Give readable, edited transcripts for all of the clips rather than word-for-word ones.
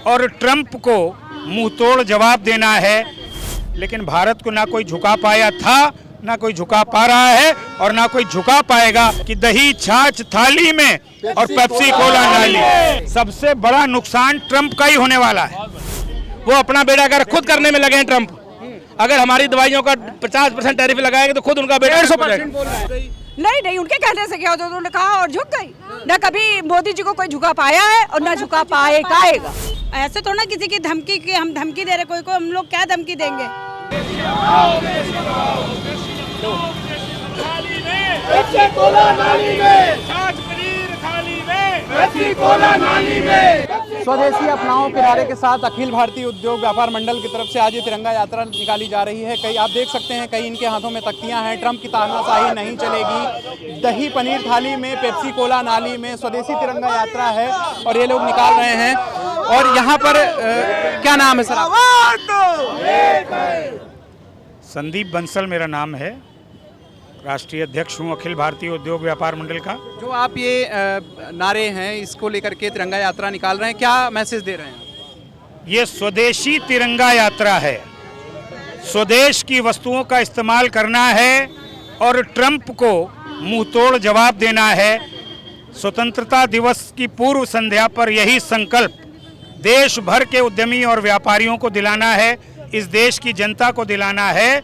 और ट्रंप को मुंह तोड़ जवाब देना है। लेकिन भारत को ना कोई झुका पाया था, ना कोई झुका पा रहा है और ना कोई झुका पाएगा कि दही छाछ थाली में और पेप्सी कोला नाली। सबसे बड़ा नुकसान ट्रंप का ही होने वाला है। वो अपना बेड़ा कर खुद करने में लगे हैं ट्रंप। अगर हमारी दवाइयों का 50% टैरिफ लगाएंगे तो खुद उनका बेड़ा 150%। नहीं, उनके कहने से क्या होता, उन्होंने कहा और झुक गई। न कभी मोदी जी को कोई झुका पाया है और न झुका पाएगा। ऐसे तो ना किसी की धमकी की हम धमकी दे रहे, कोई को हम लोग क्या धमकी देंगे। स्वदेशी अपनाओ के नारे के साथ अखिल भारतीय उद्योग व्यापार मंडल की तरफ से आज ये तिरंगा यात्रा निकाली जा रही है। कई आप देख सकते हैं, कई इनके हाथों में तख्तियां हैं। ट्रंप की तानाशाही नहीं चलेगी, दही पनीर थाली में पेप्सी कोला नाली में स्वदेशी तिरंगा यात्रा है और ये लोग निकाल रहे हैं। और यहाँ पर क्या नाम है सर? संदीप बंसल मेरा नाम है, राष्ट्रीय अध्यक्ष हूँ अखिल भारतीय उद्योग व्यापार मंडल का। जो आप ये नारे हैं, इसको लेकर के तिरंगा यात्रा निकाल रहे हैं, क्या मैसेज दे रहे हैं? ये स्वदेशी तिरंगा यात्रा है। स्वदेश की वस्तुओं का इस्तेमाल करना है और ट्रंप को मुंह तोड़ जवाब देना है। स्वतंत्रता दिवस की पूर्व संध्या पर यही संकल्प देश भर के उद्यमी और व्यापारियों को दिलाना है, इस देश की जनता को दिलाना है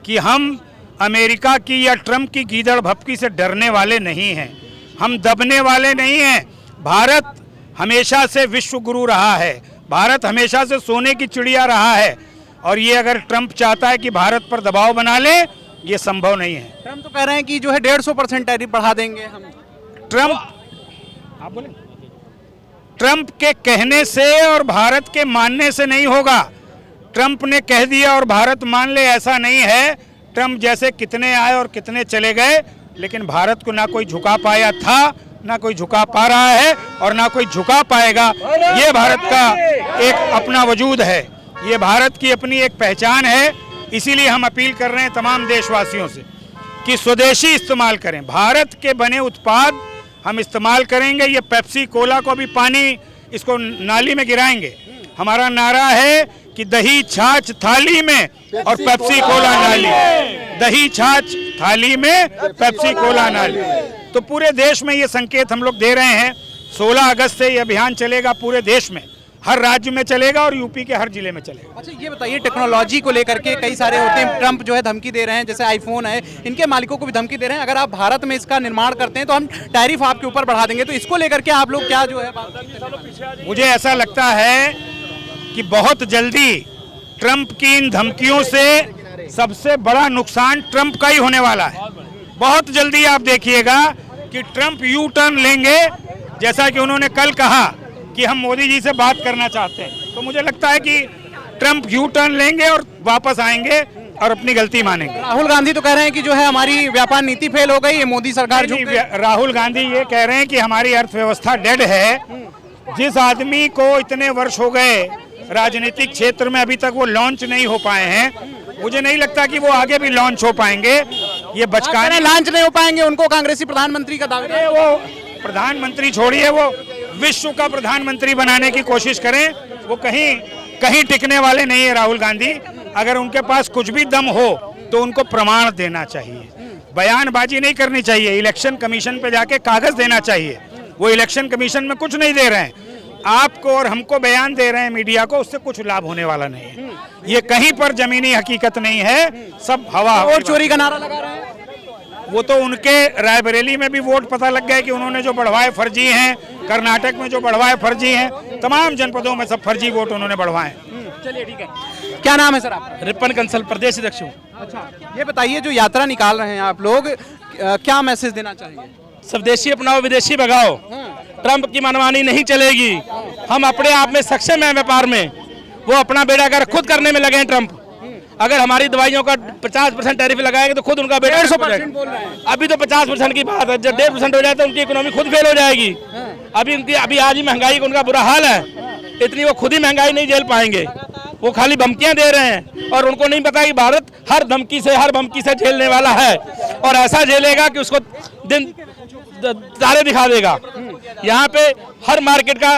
कि हम अमेरिका की या ट्रंप की गीदड़ भपकी से डरने वाले नहीं हैं, हम दबने वाले नहीं हैं। भारत हमेशा से विश्व गुरु रहा है, भारत हमेशा से सोने की चिड़िया रहा है और ये अगर ट्रंप चाहता है कि भारत पर दबाव बना ले, ये संभव नहीं है। ट्रंप तो कह रहे हैं कि जो है 150% टैरिफ बढ़ा देंगे हम। आप बोले ट्रंप के कहने से और भारत के मानने से नहीं होगा। ट्रंप ने कह दिया और भारत मान ले, ऐसा नहीं है। ट्रंप जैसे कितने आए और कितने चले गए, लेकिन भारत को ना कोई झुका पाया था, ना कोई झुका पा रहा है और ना कोई झुका पाएगा। ये भारत का एक अपना वजूद है, ये भारत की अपनी एक पहचान है। इसीलिए हम अपील कर रहे हैं तमाम देशवासियों से कि स्वदेशी इस्तेमाल करें, भारत के बने उत्पाद हम इस्तेमाल करेंगे। ये पेप्सी कोला को भी पानी इसको नाली में गिराएंगे। हमारा नारा है कि दही छाछ थाली में और पेप्सी कोला नाली, दही छाछ थाली में पेप्सी कोला नाली। तो पूरे देश में ये संकेत हम लोग दे रहे हैं। 16 अगस्त से ये अभियान चलेगा पूरे देश में, हर राज्य में चलेगा और यूपी के हर जिले में चलेगा। अच्छा, ये बताइए, टेक्नोलॉजी को लेकर के कई सारे होते हैं, ट्रंप जो है धमकी दे रहे हैं, जैसे आईफोन है, इनके मालिकों को भी धमकी दे रहे हैं, अगर आप भारत में इसका निर्माण करते हैं तो हम टैरिफ आपके ऊपर बढ़ा देंगे। तो इसको लेकर के आप लोग क्या जो है? मुझे ऐसा लगता है कि बहुत जल्दी ट्रंप की इन धमकियों से सबसे बड़ा नुकसान ट्रंप का ही होने वाला है। बहुत जल्दी आप देखिएगा कि ट्रंप यू टर्न लेंगे, जैसा कि उन्होंने कल कहा कि हम मोदी जी से बात करना चाहते हैं। तो मुझे लगता है कि ट्रंप यू टर्न लेंगे और वापस आएंगे और अपनी गलती मानेंगे। राहुल गांधी तो कह रहे हैं कि जो है हमारी व्यापार नीति फेल हो गई, ये मोदी सरकार झुक गई। राहुल गांधी ये कह रहे हैं कि हमारी अर्थव्यवस्था डेड है। जिस आदमी को इतने वर्ष हो गए राजनीतिक क्षेत्र में, अभी तक वो लॉन्च नहीं हो पाए हैं, मुझे नहीं लगता कि वो आगे भी लॉन्च हो पाएंगे। ये बचकाने लॉन्च नहीं हो पाएंगे, उनको कांग्रेसी प्रधानमंत्री का दावा है। वो प्रधानमंत्री छोड़िए, वो विश्व का प्रधानमंत्री बनाने की कोशिश करें, वो कहीं टिकने वाले नहीं है राहुल गांधी। अगर उनके पास कुछ भी दम हो तो उनको प्रमाण देना चाहिए, बयानबाजी नहीं करनी चाहिए, इलेक्शन कमीशन पे जाके कागज देना चाहिए। वो इलेक्शन कमीशन में कुछ नहीं दे रहे हैं, आपको और हमको बयान दे रहे हैं मीडिया को, उससे कुछ लाभ होने वाला नहीं है। ये कहीं पर जमीनी हकीकत नहीं है, सब हवा। वोट चोरी का नारा लगा रहे हैं। वो तो उनके रायबरेली में भी वोट पता लग गए कि उन्होंने जो बढ़वाए फर्जी हैं, कर्नाटक में जो बढ़वाए फर्जी हैं, तमाम जनपदों में सब फर्जी वोट उन्होंने बढ़वाए। चलिए ठीक है, क्या नाम है सर आपका? रिपन कंसल, प्रदेश अध्यक्ष हूँ। अच्छा, ये बताइए, जो यात्रा निकाल रहे हैं आप लोग, क्या मैसेज देना चाहिए? स्वदेशी अपनाओ, विदेशी भगाओ। ट्रंप की मनमानी नहीं चलेगी। हम अपने आप में सक्षम हैं व्यापार में, वो अपना बेड़ा कर खुद करने में लगे हैं ट्रंप। अगर हमारी दवाइयों का 50% टैरिफ लगाएंगे तो खुद उनका बेड़ा 150% बोल रहे हैं। अभी तो 50% की बात है, जब 150% हो जाए तो उनकी इकोनॉमी खुद फेल हो जाएगी। अभी आज ही महंगाई का उनका बुरा हाल है, इतनी वो खुद ही महंगाई नहीं झेल पाएंगे। वो खाली धमकियां दे रहे हैं और उनको नहीं पता कि भारत हर धमकी से झेलने वाला है और ऐसा झेलेगा कि उसको दिन तारे दिखा देगा। यहाँ पे हर मार्केट का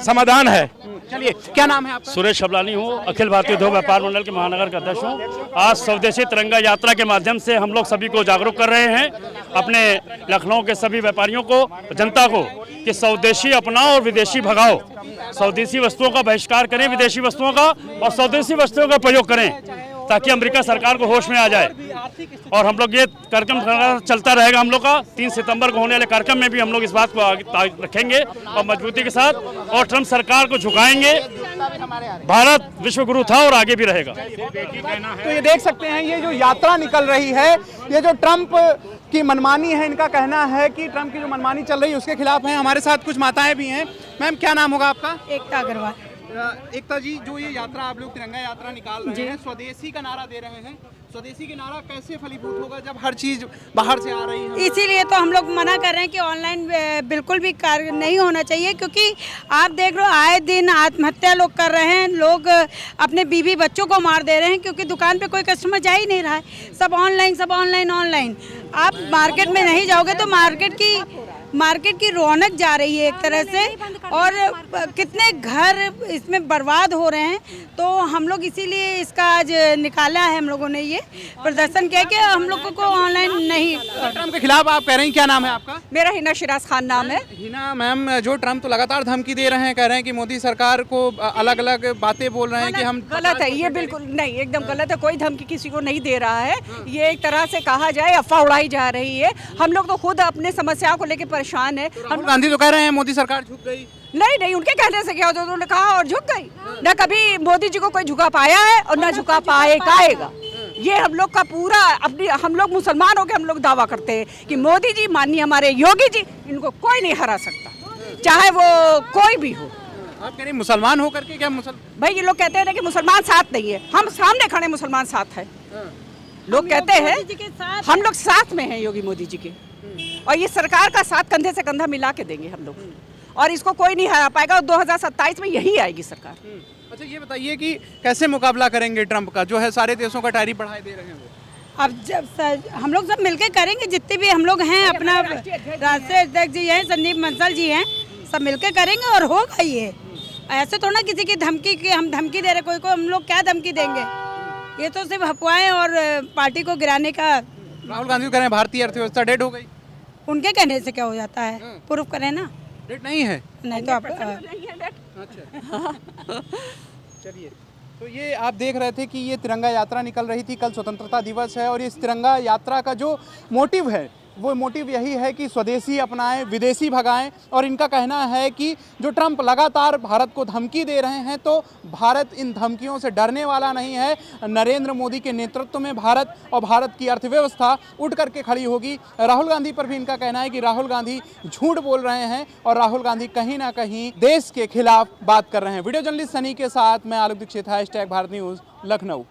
समाधान है। चलिए, क्या नाम है आपका? सुरेश शबलानी हूँ, अखिल भारतीय उद्योग व्यापार मंडल के महानगर का अध्यक्ष हूँ। आज स्वदेशी तिरंगा यात्रा के माध्यम से हम लोग सभी को जागरूक कर रहे हैं, अपने लखनऊ के सभी व्यापारियों को, जनता को, कि स्वदेशी अपनाओ और विदेशी भगाओ। स्वदेशी वस्तुओं का बहिष्कार करें, विदेशी वस्तुओं का, और स्वदेशी वस्तुओं का प्रयोग करें, ताकि अमेरिका सरकार को होश में आ जाए। और हम लोग ये कार्यक्रम चलता रहेगा। हम लोग का 3 सितंबर को होने वाले कार्यक्रम में भी हम लोग इस बात को आगे रखेंगे और मजबूती के साथ, और ट्रंप सरकार को झुकाएंगे। भारत विश्व गुरु था और आगे भी रहेगा। तो ये देख सकते हैं, ये जो यात्रा निकल रही है, ये जो ट्रंप की मनमानी है, इनका कहना है कि ट्रंप की जो मनमानी चल रही है उसके खिलाफ है। हमारे साथ कुछ माताएं भी हैं। मैम, क्या नाम होगा आपका? एकता अग्रवाल। एकता जी, जो ये यात्रा आप लोग तिरंगा यात्रा निकाल रहे हैं, स्वदेशी का नारा दे रहे हैं, स्वदेशी का नारा कैसे फलीभूत होगा जब हर चीज बाहर से आ रही है? इसीलिए तो हम लोग मना कर रहे हैं कि ऑनलाइन बिल्कुल भी कार्य नहीं होना चाहिए, क्योंकि आप देख लो आए दिन आत्महत्या लोग कर रहे हैं, लोग अपने बीवी बच्चों को मार दे रहे हैं, क्योंकि दुकान पे कोई कस्टमर जा ही नहीं रहा है। सब ऑनलाइन ऑनलाइन। आप मार्केट में नहीं जाओगे तो मार्केट की रौनक जा रही है एक तरह से, और कितने घर इसमें बर्बाद हो रहे हैं। तो हम लोग इसीलिए इसका आज निकाला है, हम लोगों ने ये प्रदर्शन किया कि हम लोगों को ऑनलाइन नहीं। ट्रंप के खिलाफ आप कह रहे हैं, क्या नाम है आपका? मेरा हिना शिराज खान नाम है। हिना मैम, जो ट्रंप तो लगातार धमकी दे रहे हैं, कह रहे हैं कि मोदी सरकार को अलग अलग बातें बोल रहे हैं कि हम गलत है, ये बिल्कुल नहीं, एकदम गलत है। कोई धमकी किसी को नहीं दे रहा है। ये एक तरह से कहा जाए अफवाह उड़ाई जा रही है। हम लोग तो खुद अपने समस्याओं को लेकर परेशान है। राहुल गांधी तो कह रहे हैं मोदी सरकार झुक गई। नहीं, उनके कहने से क्या होता, उन्होंने कहा और झुक गई। न कभी मोदी जी को कोई झुका पाया है और न झुका पाएगा। ये हम लोग का पूरा हम लोग मुसलमान होकर हम लोग दावा करते हैं कि मोदी जी, माननीय हमारे योगी जी, इनको कोई नहीं हरा सकता, चाहे वो कोई भी हो। आप कह रहे मुसलमान होकर के क्या भाई, ये लोग कहते हैं ना कि मुसलमान साथ नहीं है। हम सामने खड़े मुसलमान साथ है। लोग कहते हैं हम लोग साथ में हैं योगी मोदी जी के, और ये सरकार का साथ कंधे से कंधा मिला के देंगे हम लोग, और इसको कोई नहीं हरा पाएगा। और 2027 में यही आएगी सरकार। अच्छा, ये बताइए कि कैसे मुकाबला करेंगे ट्रंप का, जो है सारे देशों का टैरिफ बढ़ाए दे रहे हैं वो? अब जब हम लोग सब मिलकर करेंगे, जितने भी हम लोग हैं, अपना राष्ट्रीय अध्यक्ष जी हैं, संदीप बंसल जी हैं, सब मिलकर करेंगे और होगा ये। ऐसे थोड़ा किसी की धमकी की हम धमकी दे रहे, कोई को हम लोग क्या धमकी देंगे? ये तो सिर्फ अफवाहें और पार्टी को गिराने का। राहुल गांधी कह रहे हैं भारतीय अर्थव्यवस्था डेड हो गई। उनके कहने से क्या हो जाता है? प्रूफ करें ना। डेड नहीं है? नहीं तो आप चलिए, तो ये आप देख रहे थे कि ये तिरंगा यात्रा निकल रही थी। कल स्वतंत्रता दिवस है और इस तिरंगा यात्रा का जो मोटिव है, वो मोटिव यही है कि स्वदेशी अपनाएं, विदेशी भगाएं। और इनका कहना है कि जो ट्रंप लगातार भारत को धमकी दे रहे हैं, तो भारत इन धमकियों से डरने वाला नहीं है। नरेंद्र मोदी के नेतृत्व में भारत और भारत की अर्थव्यवस्था उठ करके खड़ी होगी। राहुल गांधी पर भी इनका कहना है कि राहुल गांधी झूठ बोल रहे हैं और राहुल गांधी कहीं ना कहीं देश के खिलाफ बात कर रहे हैं। वीडियो जर्नलिस्ट सनी के साथ मैं आलोक दीक्षित, #भारत न्यूज़, लखनऊ।